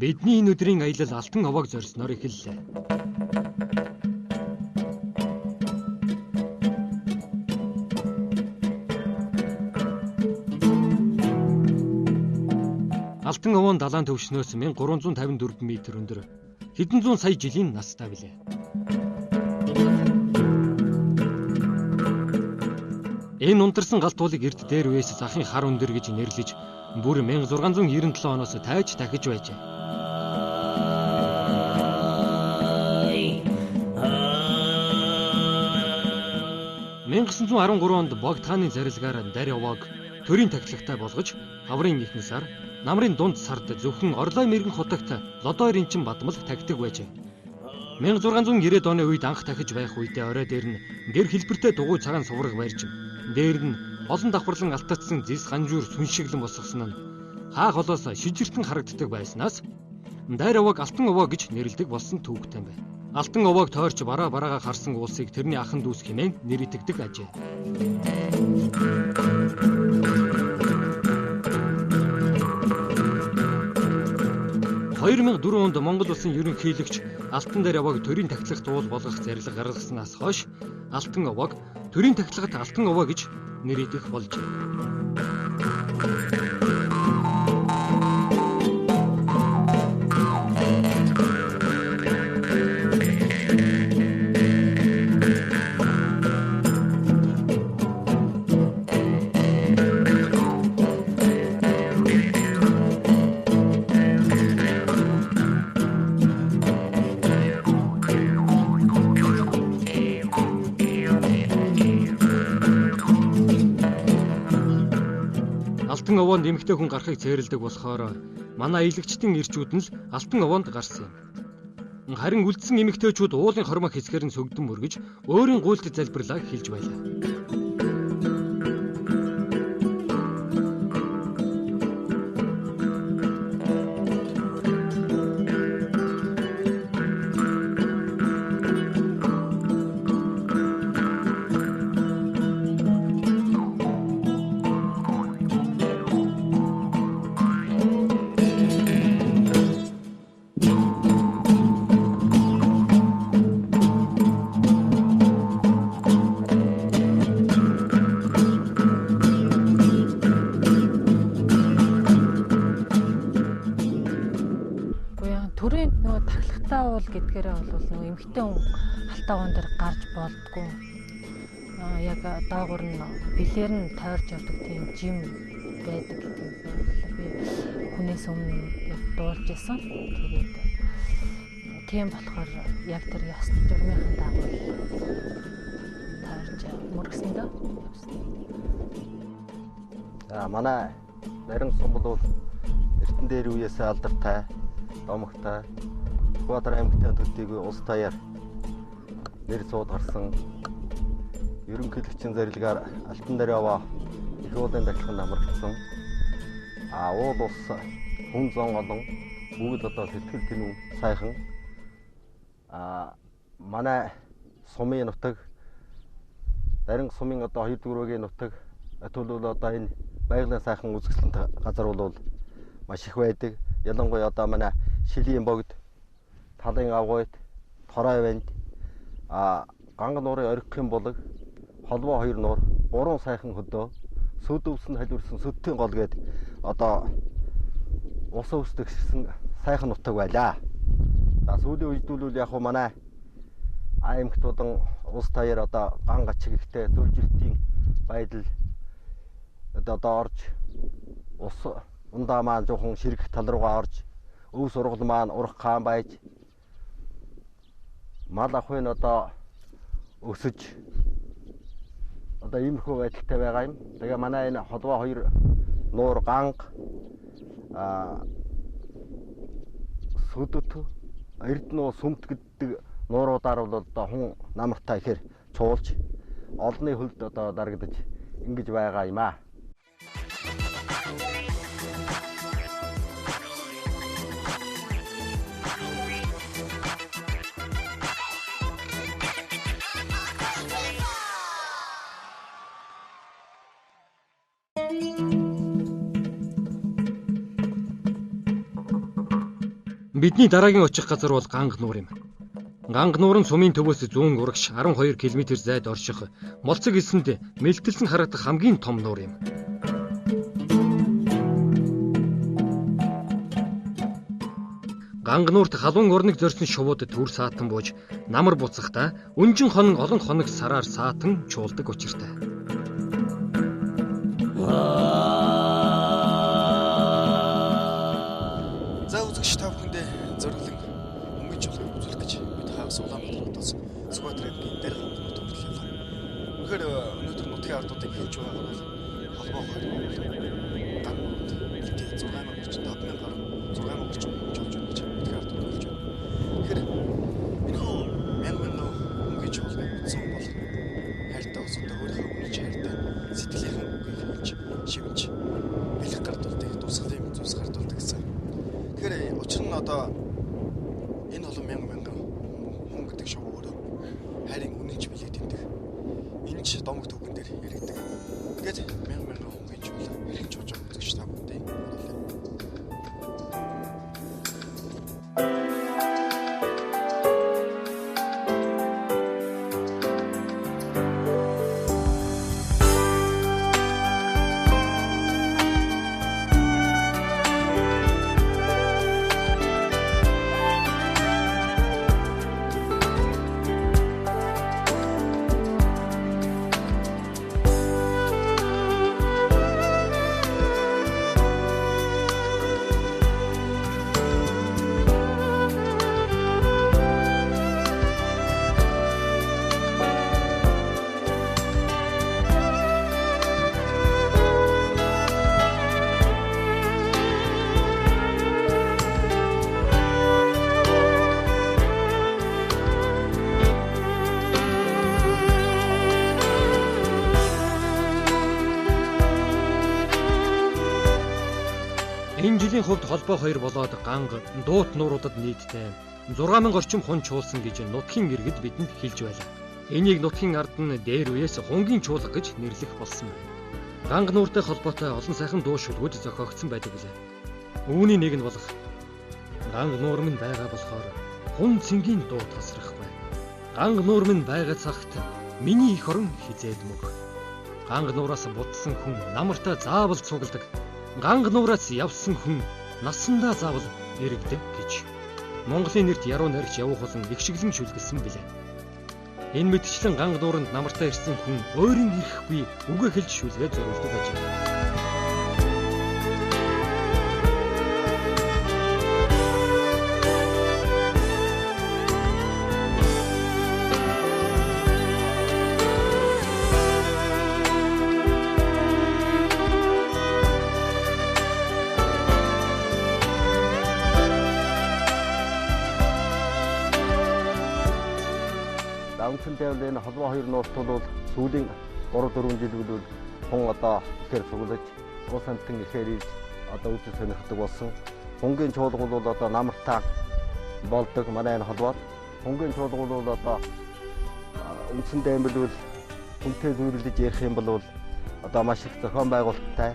Бидний энэ өдрийн аялал алтан овоог зорьсноор эхэллээ. Алтан овоон далайн төвшнөөс 1354 м өндөр хэдэн зуун сая жилийн настай билээ. Энэ унтарсан галтуулыг эрд дээр үеэс захын хар өндөр гэж нэрлэж бүр 1697 оноос тайж дахиж байжээ. 1913 онд Богтааны зарилгаар дарь овоог төрийн тахилагтай болгож хаврын ихэнх сар намрын дунд сард зөвхөн орлоо мэрэгэн хотогт лодоор энчин бадмал тагтдаг байжээ. 1690 оны үед анх дахиж байх үедээ орой дээр нь гэр хэлбэртэй дугуй цагаан сувраг барьж дээр нь олон давхарлан алтагдсан зис ганжуур сүншиглэн босгосон нь хаа холоос шижиртэн харагддаг байснаас дарь овоог алтан овоо гэж нэрлэдэг болсон түүхтэй байна. Алтан овоог тойрч бараагаа харсан улсыг тэрний ахан дүүс хэмээн нэрийтгэдэг ажээ. 2004 онд Монгол улсын ерөнхийлөгч алтан дарь овоог төрийн тахилагт уул болгох зорилго гаргаснаас хойш алтан овоог төрийн тахилагт алтан овоо гэж нэрийдэх болжээ. Алтан овоонд эмэгтэй хүн гарахыг цээрэлдэг болохоор манай аялагчдын ирчүүд нь л алтан овоонд гарсан юм. Харин үлдсэн эмэгтэйчүүд уулын хормоо хэсгээр нь сөгдөн мөргөж өөрийн гуйлт залбирлаа хэлж байлаа. Төрийн нөгөө тахлагтай уул гэдгээрээ бол нөгөө эмэгтэй хүн алтан овоон дээр гарч болдгоо. Яг доогуур нь бэлээр нь тойрч явдаг тийм жим байдаг гэдэг би хүнээс өмнө дуулж исэн. Тэгээд тийм болохоор яг тэр яс журмынхан дагуу тойрч мөргсөн дөө. Манай нарийн сум бол эртэн дээр үеэс алдартай домогтой Баатар аймагт төдийгүй улс таяар нэр цууд гарсан ерөнхийлөгчийн зарилгаар алтан дарь овоо их уулын дахилганд амрагдсан. Уул ус хүн зон олон бүгд одоо сэтгэл тэнүү сайхан манай сумын нутаг дарин сумын одоо 2 дуурайгийн нутаг төлөвлөл одоо энэ байгалийн сайхан үзэсгэлэнт газар бол маш их байдаг. Ялангуяа одоо манай Шилийн богд, талын авгойд, торой банд, ганган нуурын орхихийн булаг, холбоо 2 нуур, 3 сайхан хөдөө, сүд өвсөн халиурсан сүдтийн гол гээд одоо ус өвсдөгсөн сайхан нутаг байлаа. Сүүлийн үед бол яг хуу манай аймагтуудын улс таяар одоо ган гачиг ихтэй зөвлөлтийн байдал одоо орж ус ундаа маань жоохон ширгэх тал руугаа орж өв сургал маань урах хаан байж мал ахын одоо өсөж одоо иймэрхүү байдалтай байгаа юм. Тэгээ манай энэ холбоо 2 нуур ганг сүдэт эрдэнэ сүмт гэдэг нууруудаар бол одоо хүн намартай ихээр чуулж олонний хөлд одоо дарагдаж ингэж байгаа юм аа. Бидний дараагийн очих газар бол Ганга нуур юм. Ганга нуур нь сумын төвөөс зүүн урагш 12 км зайд орших Молцог эсэнд мэлтэлсэн харагдах хамгийн том нуур юм. Ганга нуурт халуун орныг зорьсон шувууд төр саатан бууж намар буцахдаа өнжин хонон олон хоног сараар саатан чуулдаг учиртай. За үзэгч та бүхэндээ зориглон өнгөж жолыг үзүүлэх гэж бид хагас Улаанбаатар хотоос Сүхбаатарын дээр хамт нутагт явлаа. Үнэхээр өнөөдөр нутгийн ардуудыг хэлж байгаагаар бол холбоо хоёр ган нуурт нийтдээ 6000 орчим 5000 гаруй 6000 орчим жолж байна гэж нутгийн ардууд хэлж байна. Тэгэхээр энэ хөө мянган өнгөж жолыг үзсэн бол хайртай осонтой өөрийнхөө үнэж хайртай сэтгэлийнхэн үгийг хэлж шивж бэлэг гардуулдаг дусгалын зүйлс гардуулдаг гэсэн. Тэгэхээр учир нь одоо энэ олон мянган хүн гэдэг шоу өөрөө хайрын үнэнч билээ тэмдэг. Энэ ч домог төгөн дээр яригдаг. Тэгээд мянган хүн гэж үйл хэрэг жуулж байгаа үзэгч та бүхэндээ уруулъя. Энэ жилийн хувьд холбоо хоёр болоод Ганга дуут нууруудад нийтдээ 6000 орчим хүн чуулсан гэж нутгийн иргэд бидэнд хэлж байлаа. Энийг нутгийн ард нь дээр үеэс хунгийн чуулга гэж нэрлэх болсон байна. Ганга нууртай холбоотой олон сайхан дуу шүлгүүд зохиогдсон байдаг билээ. Үүний нэг нь болох Ганга нуур минь байгаа болохоор хүн цэнгийн дуу тасрахгүй. Ганга нуур минь байгаа цагт миний эх орон хизээд мөг. Ганга нуураас будсан хүн намартай заавал цугладаг. Ганга нуураас явсан хүн насандаа заавал эргэдэг гэж Монголын нэрт яруу найрагч явах болон их шиглэн шүлгэлсэн билээ. Энэ мэтчлэн Ганга нууранд намартай ирсэн хүн өөрийн ирэхгүй үгээ хэлж шүлгээ зориулдаг ажээ. Үндсэндээ энэ холбоо хоёр нуурт бол сүүлийн 3-4 жил бол хүн одоо ихээр цуглаж уус амтан ихээр одоо үгүй сонирхдаг болсон. Хунгийн чуулга бол одоо намартай болдог манай энэ холбоод. Хунгийн чуулга бол одоо үндсэндээ юм бол хүнтэй зүйрлэж ярих юм бол одоо маш их зохион байгуулалттай,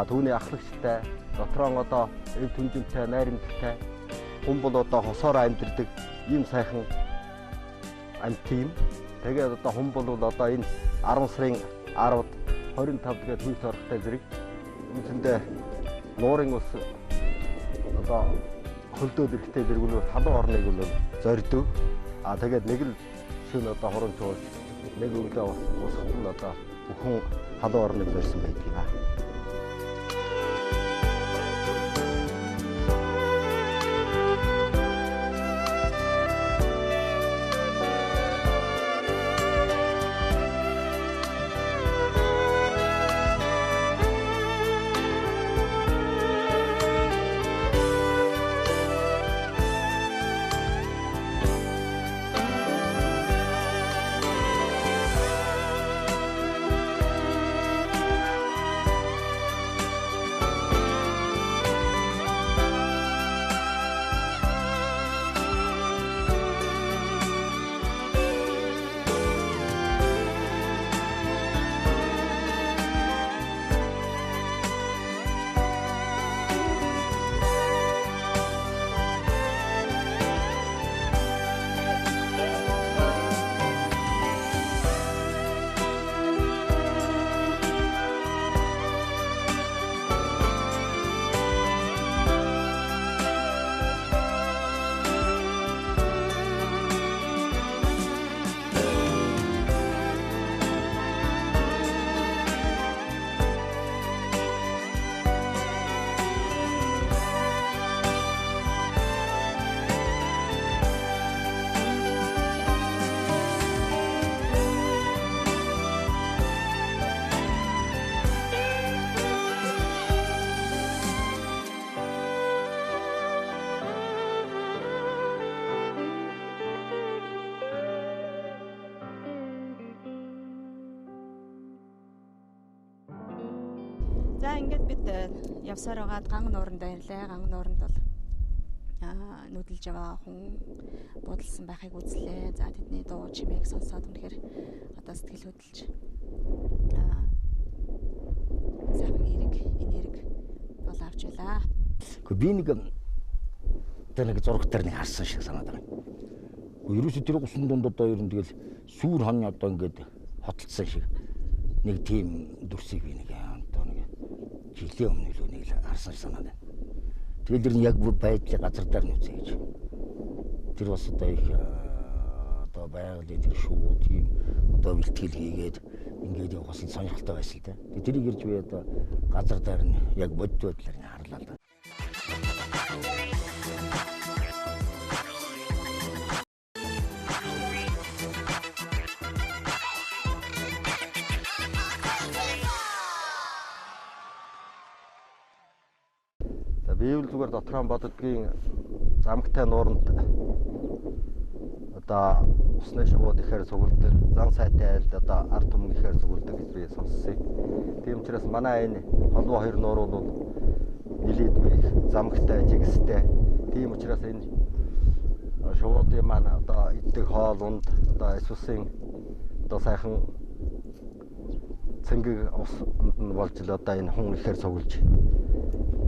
түүний ахлагчтай, дотроо одоо эв түнжинтэй, найрамдтай хүн бол одоо хосоор амьдэрдэг ийм сайхан антим. Тэгээд одоо хүн бол одоо энэ 10 сарын 10-д 25 гээд хүйт орохтой зэрэг үндсэндээ нуурын ус одоо хөлдөөд ирэхтэй зэрэг бол халуун орныг бол зорьдог. Тэгээд нэг л шөнө одоо хорон чуулж нэг өглөө усхад нь одоо бүхэн халуун орныг зорьсон байдаг юм аа. За ингээд бид явсаар байгаад ган нууранд ирлээ. Ган нууранд бол нүдэлж байгаа хүн будалсан байхыг үзлээ. За тэдний дуу чимээг сонсоод үнэхээр одоо сэтгэл хөдлөж сайхан энерги бол авч байлаа. Гэхдээ би нэг зураг дээр нэг харсан шиг санаад байна. Ерөөсөө тэр усан дунд одоо ер нь тэгэл сүүр хонь одоо ингээд хотолцсон шиг нэг тийм дүрсийг би нэг жилийн өмнө л нэг харсан шиг санаад байна. Тэгэл тэр нь яг байдлын газар дээр нь үзье гэж. Тэр бас одоо их одоо байгалийн тэр шүү тийм одоо бэлтгэл хийгээд ингээд явах бас сонирхолтой байсан л да. Тэрийг ирж би одоо газар дээр нь яг бодит байдлаар нь харлаа л да. Бивэл зүгээр дотроо боддгийн замгтай нууранд одоо усны шувууд ихээр цугулдаг, зам сайтай айлд одоо ард түмэн ихээр цугулдаг гэж би сонссыг. Тийм учраас манай энэ холбоо хоёр нуур бол нилээдгүй замгтай, жигстэй. Тийм учраас энэ шувуудын маань одоо иддэг хоол унд одоо эсвэл одоо сайхан цэнгэг ус нь болж л одоо энэ хүн ихээр цугулж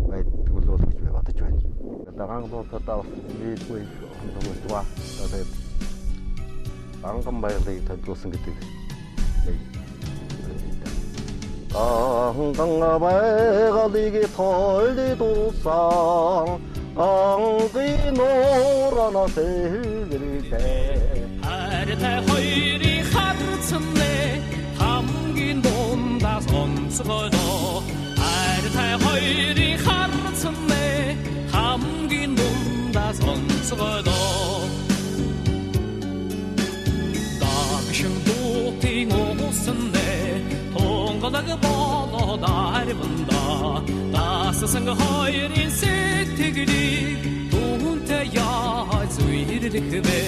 байдаг л гэж би бодож байна. Одоо гангууд одоо нилээдгүй хүн цугулдгаа одоо анган баялагийг төлөвлөсөн гэдэг нэг анган баялагийг төлөвлөсөн ангын нуурана сэлгэрээ хартай хоёрын харцны хамгийн дундаас онцгойдоо хартай хоёрын харцны хамгийн дундаас онцгойдоо Шүндүтийн уусны тонголог болоод арванда даасан хоёрын сэтгэлийг түүнтэй яаж үердэх вэ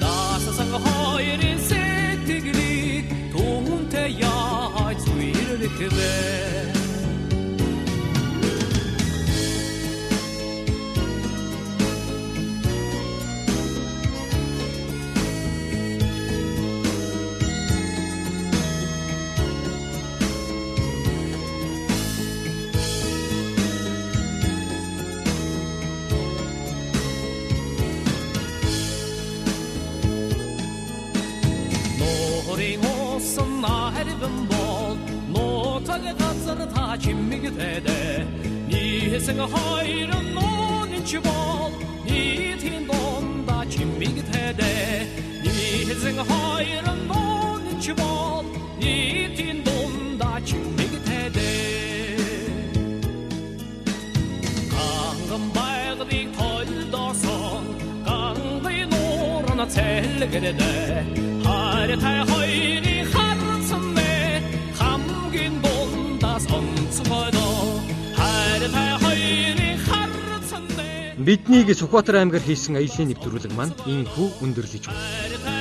даасан хоёрын сэтгэлийг түүнтэй яаж үердэх вэ Niesen høyre noen ikke vold Nithin donda kimmig tede Niesen høyre noen ikke vold Nithin donda kimmig tede Gangen bæglig tolda sånn Gangen nårene telgrede Herre høyre hartsene Hamgen dondas åndsvøyda Биднийг Сүхбаатар аймгаар хийсэн аяллаа нэвтрүүлэг маань ийхүү өндөрлөж байна.